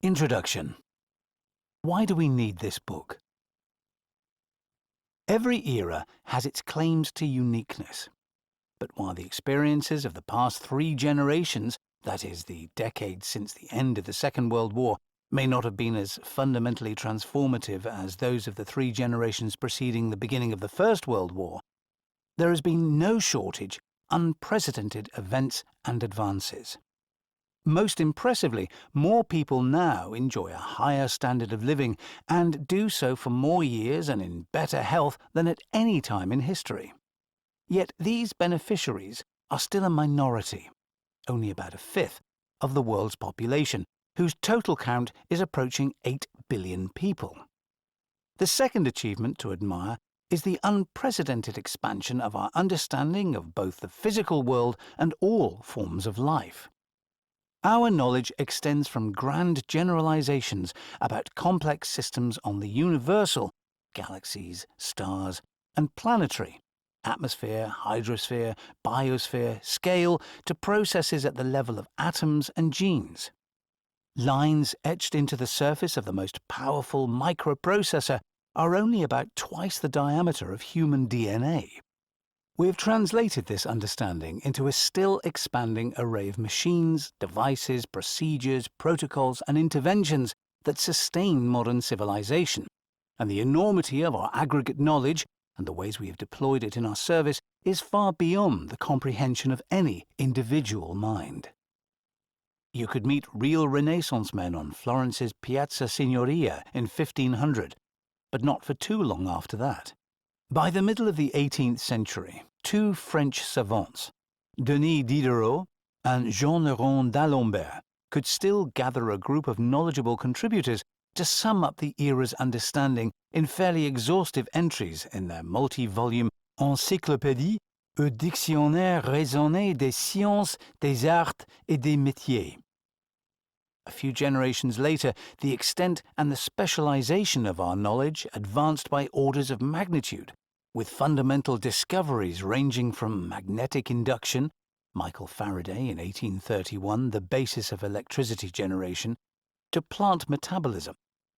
Introduction. Why do we need this book? Every era has its claims to uniqueness. But while the experiences of the past 3 generations, that is, the decades since the end of the Second World War, may not have been as fundamentally transformative as those of the 3 generations preceding the beginning of the First World War, there has been no shortage of unprecedented events and advances. Most impressively, more people now enjoy a higher standard of living and do so for more years and in better health than at any time in history. Yet these beneficiaries are still a minority, only about a fifth of the world's population, whose total count is approaching 8 billion people. The second achievement to admire is the unprecedented expansion of our understanding of both the physical world and all forms of life. Our knowledge extends from grand generalizations about complex systems on the universal, galaxies, stars, and planetary, atmosphere, hydrosphere, biosphere, scale, to processes at the level of atoms and genes. Lines etched into the surface of the most powerful microprocessor are only about twice the diameter of human DNA. We have translated this understanding into a still expanding array of machines, devices, procedures, protocols, and interventions that sustain modern civilization, and the enormity of our aggregate knowledge and the ways we have deployed it in our service is far beyond the comprehension of any individual mind. You could meet real Renaissance men on Florence's Piazza Signoria in 1500, but not for too long after that. By the middle of the 18th century, 2 French savants, Denis Diderot and Jean-Léron d'Alembert, could still gather a group of knowledgeable contributors to sum up the era's understanding in fairly exhaustive entries in their multi-volume Encyclopédie ou Dictionnaire raisonné des sciences, des arts et des métiers. A few generations later, the extent and the specialization of our knowledge advanced by orders of magnitude, with fundamental discoveries ranging from magnetic induction, Michael Faraday in 1831, the basis of electricity generation, to plant metabolism,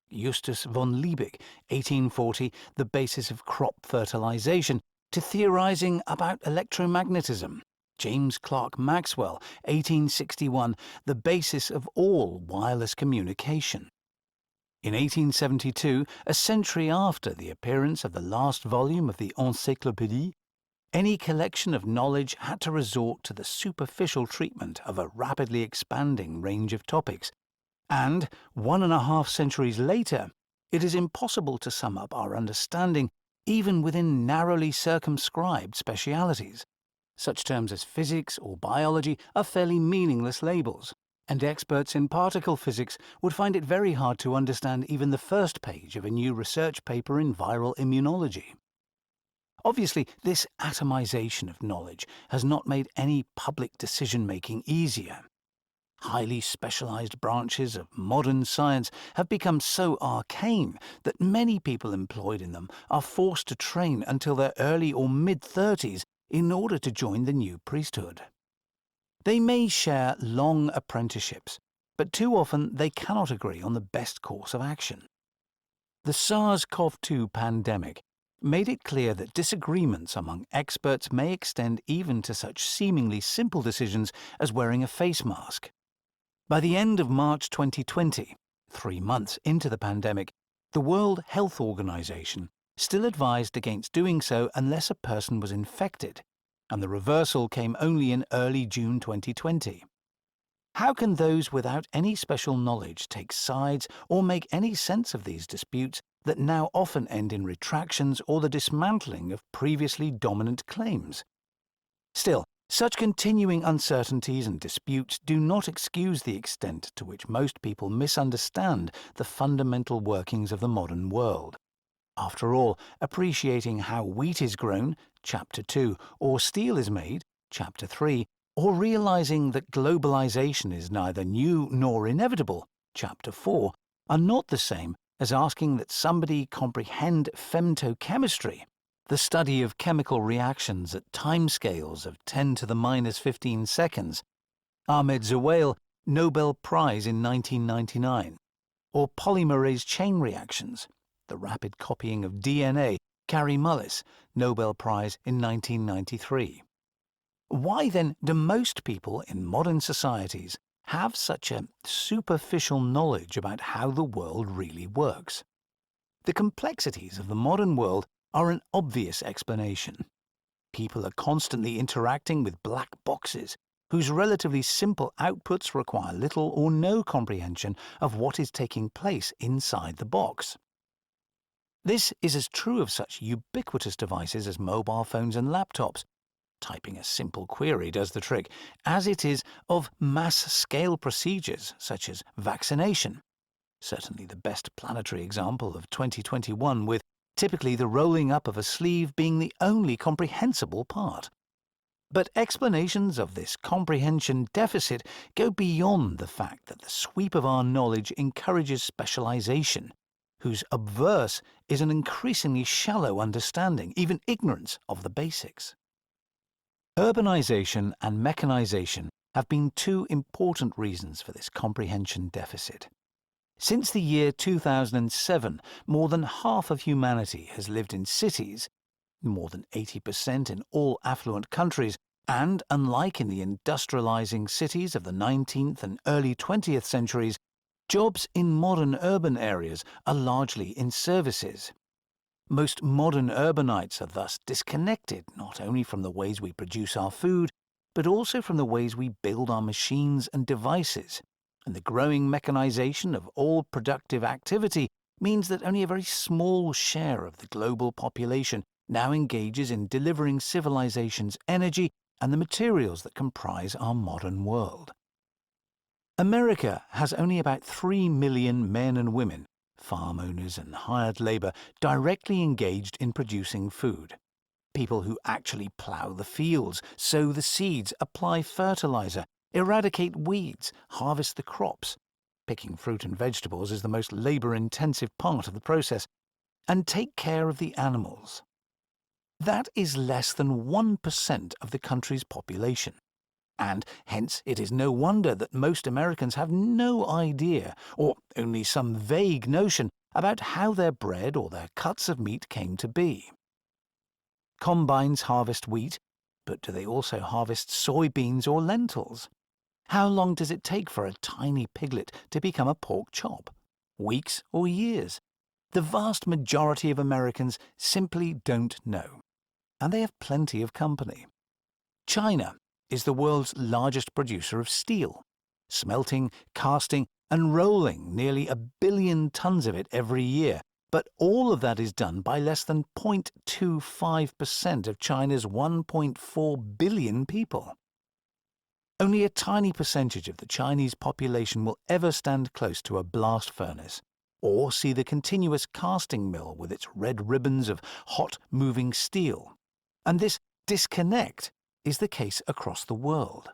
Justus von Liebig, 1840, the basis of crop fertilization, to theorizing about electromagnetism, James Clerk Maxwell, 1861, the basis of all wireless communication. In 1872, a century after the appearance of the last volume of the Encyclopédie, any collection of knowledge had to resort to the superficial treatment of a rapidly expanding range of topics, and 1.5 centuries later, it is impossible to sum up our understanding even within narrowly circumscribed specialities. Such terms as physics or biology are fairly meaningless labels, and experts in particle physics would find it very hard to understand even the first page of a new research paper in viral immunology. Obviously, this atomization of knowledge has not made any public decision-making easier. Highly specialized branches of modern science have become so arcane that many people employed in them are forced to train until their early or mid-30s in order to join the new priesthood. They may share long apprenticeships, but too often they cannot agree on the best course of action. The SARS-CoV-2 pandemic made it clear that disagreements among experts may extend even to such seemingly simple decisions as wearing a face mask. By the end of March 2020, 3 months into the pandemic, the World Health Organization still advised against doing so unless a person was infected, and the reversal came only in early June 2020. How can those without any special knowledge take sides or make any sense of these disputes that now often end in retractions or the dismantling of previously dominant claims? Still, such continuing uncertainties and disputes do not excuse the extent to which most people misunderstand the fundamental workings of the modern world. After all, appreciating how wheat is grown, Chapter 2, or steel is made, Chapter 3, or realizing that globalization is neither new nor inevitable, Chapter 4, are not the same as asking that somebody comprehend femtochemistry, the study of chemical reactions at timescales of 10 to the minus 15 seconds. Ahmed Zewail, Nobel Prize in 1999. or polymerase chain reactions, the rapid copying of DNA, Kary Mullis, Nobel Prize in 1993. Why then do most people in modern societies have such a superficial knowledge about how the world really works? The complexities of the modern world are an obvious explanation. People are constantly interacting with black boxes, whose relatively simple outputs require little or no comprehension of what is taking place inside the box. This is as true of such ubiquitous devices as mobile phones and laptops. Typing a simple query does the trick, as it is of mass-scale procedures such as vaccination. Certainly the best planetary example of 2021, with typically the rolling up of a sleeve being the only comprehensible part. But explanations of this comprehension deficit go beyond the fact that the sweep of our knowledge encourages specialization, whose obverse is an increasingly shallow understanding, even ignorance of the basics. Urbanization and mechanization have been two important reasons for this comprehension deficit. Since the year 2007, more than half of humanity has lived in cities, more than 80% in all affluent countries, and unlike in the industrializing cities of the 19th and early 20th centuries, jobs in modern urban areas are largely in services. Most modern urbanites are thus disconnected not only from the ways we produce our food, but also from the ways we build our machines and devices. And the growing mechanization of all productive activity means that only a very small share of the global population now engages in delivering civilization's energy and the materials that comprise our modern world. America has only about 3 million men and women, farm owners and hired labor, directly engaged in producing food. People who actually plow the fields, sow the seeds, apply fertilizer, eradicate weeds, harvest the crops. Picking fruit and vegetables is the most labor-intensive part of the process, and take care of the animals. That is less than 1% of the country's population. And hence it is no wonder that most Americans have no idea, or only some vague notion, about how their bread or their cuts of meat came to be. Combines harvest wheat, but do they also harvest soybeans or lentils? How long does it take for a tiny piglet to become a pork chop? Weeks or years? The vast majority of Americans simply don't know. And they have plenty of company. China is the world's largest producer of steel, smelting, casting, and rolling nearly 1 billion tons of it every year, but all of that is done by less than 0.25% of China's 1.4 billion people. Only a tiny percentage of the Chinese population will ever stand close to a blast furnace, or see the continuous casting mill with its red ribbons of hot moving steel. And this disconnect is the case across the world.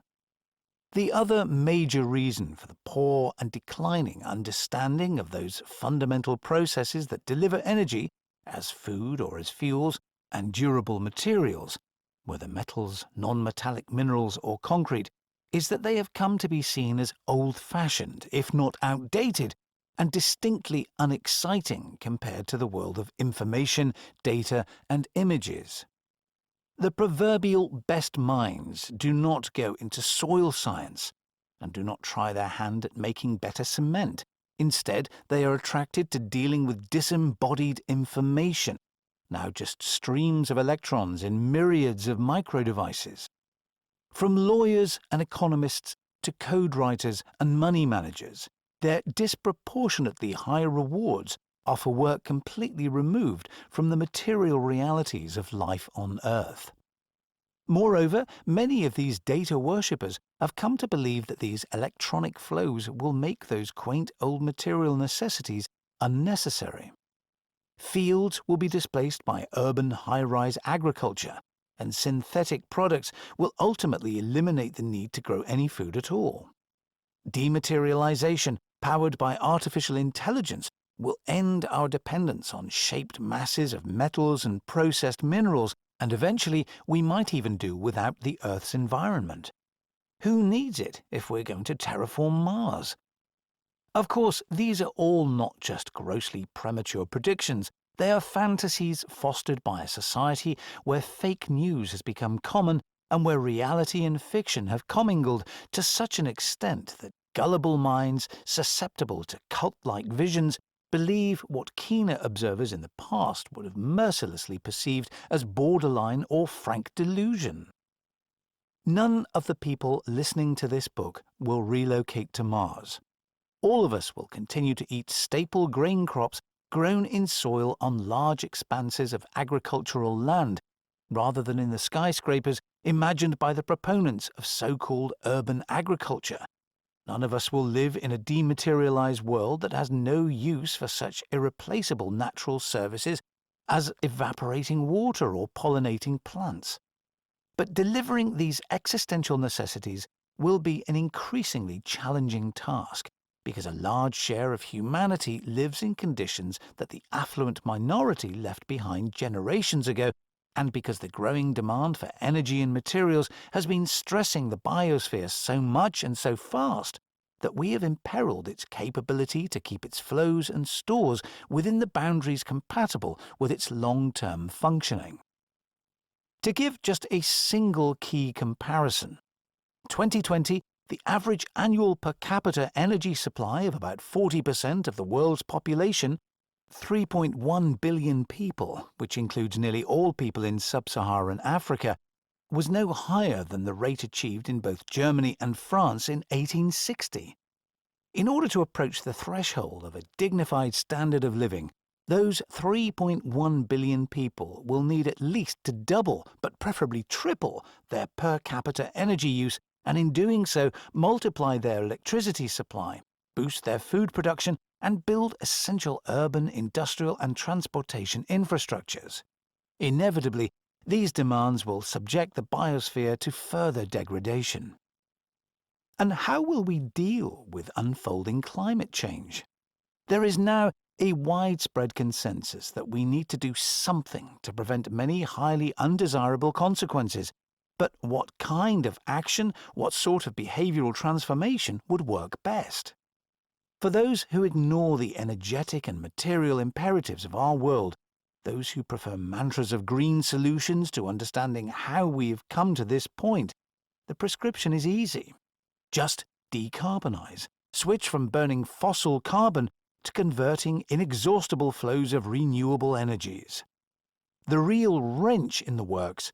The other major reason for the poor and declining understanding of those fundamental processes that deliver energy, as food or as fuels, and durable materials, whether metals, non-metallic minerals or concrete, is that they have come to be seen as old-fashioned, if not outdated, and distinctly unexciting compared to the world of information, data, and images. The proverbial best minds do not go into soil science and do not try their hand at making better cement. Instead, they are attracted to dealing with disembodied information, now just streams of electrons in myriads of microdevices. From lawyers and economists to code writers and money managers, their disproportionately high rewards offer work completely removed from the material realities of life on Earth. Moreover, many of these data worshippers have come to believe that these electronic flows will make those quaint old material necessities unnecessary. Fields will be displaced by urban high-rise agriculture, and synthetic products will ultimately eliminate the need to grow any food at all. Dematerialization, powered by artificial intelligence, will end our dependence on shaped masses of metals and processed minerals, and eventually we might even do without the Earth's environment. Who needs it if we're going to terraform Mars? Of course, these are all not just grossly premature predictions. They are fantasies fostered by a society where fake news has become common and where reality and fiction have commingled to such an extent that gullible minds, susceptible to cult-like visions, believe what keener observers in the past would have mercilessly perceived as borderline or frank delusion. None of the people listening to this book will relocate to Mars. All of us will continue to eat staple grain crops grown in soil on large expanses of agricultural land, rather than in the skyscrapers imagined by the proponents of so-called urban agriculture. None of us will live in a dematerialized world that has no use for such irreplaceable natural services as evaporating water or pollinating plants. But delivering these existential necessities will be an increasingly challenging task, because a large share of humanity lives in conditions that the affluent minority left behind generations ago, and because the growing demand for energy and materials has been stressing the biosphere so much and so fast that we have imperiled its capability to keep its flows and stores within the boundaries compatible with its long-term functioning. To give just a single key comparison, 2020, the average annual per capita energy supply of about 40% of the world's population, 3.1 billion people, which includes nearly all people in sub-Saharan Africa, was no higher than the rate achieved in both Germany and France in 1860. In order to approach the threshold of a dignified standard of living, those 3.1 billion people will need at least to double, but preferably triple, their per capita energy use, and in doing so multiply their electricity supply, boost their food production, and build essential urban, industrial and transportation infrastructures. Inevitably, these demands will subject the biosphere to further degradation. And how will we deal with unfolding climate change? There is now a widespread consensus that we need to do something to prevent many highly undesirable consequences. But what kind of action, what sort of behavioral transformation would work best? For those who ignore the energetic and material imperatives of our world, those who prefer mantras of green solutions to understanding how we have come to this point, the prescription is easy. Just decarbonize. Switch from burning fossil carbon to converting inexhaustible flows of renewable energies. The real wrench in the works: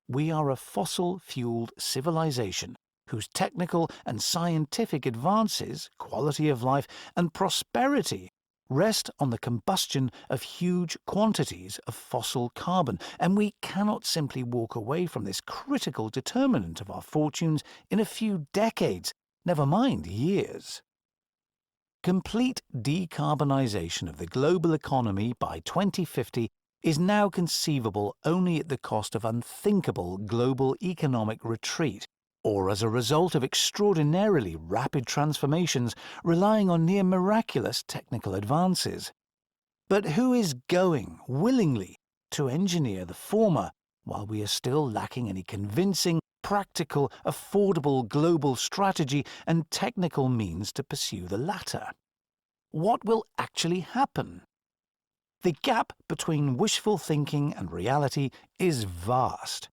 we are a fossil-fueled civilization whose technical and scientific advances, quality of life and prosperity rest on the combustion of huge quantities of fossil carbon, and we cannot simply walk away from this critical determinant of our fortunes in a few decades, never mind years. Complete decarbonization of the global economy by 2050 is now conceivable only at the cost of unthinkable global economic retreat, or as a result of extraordinarily rapid transformations relying on near miraculous technical advances. But who is going, willingly, to engineer the former while we are still lacking any convincing, practical, affordable global strategy and technical means to pursue the latter? What will actually happen? The gap between wishful thinking and reality is vast.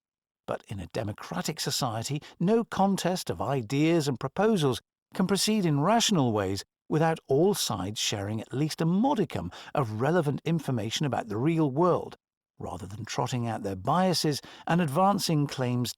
But in a democratic society, no contest of ideas and proposals can proceed in rational ways without all sides sharing at least a modicum of relevant information about the real world, rather than trotting out their biases and advancing claims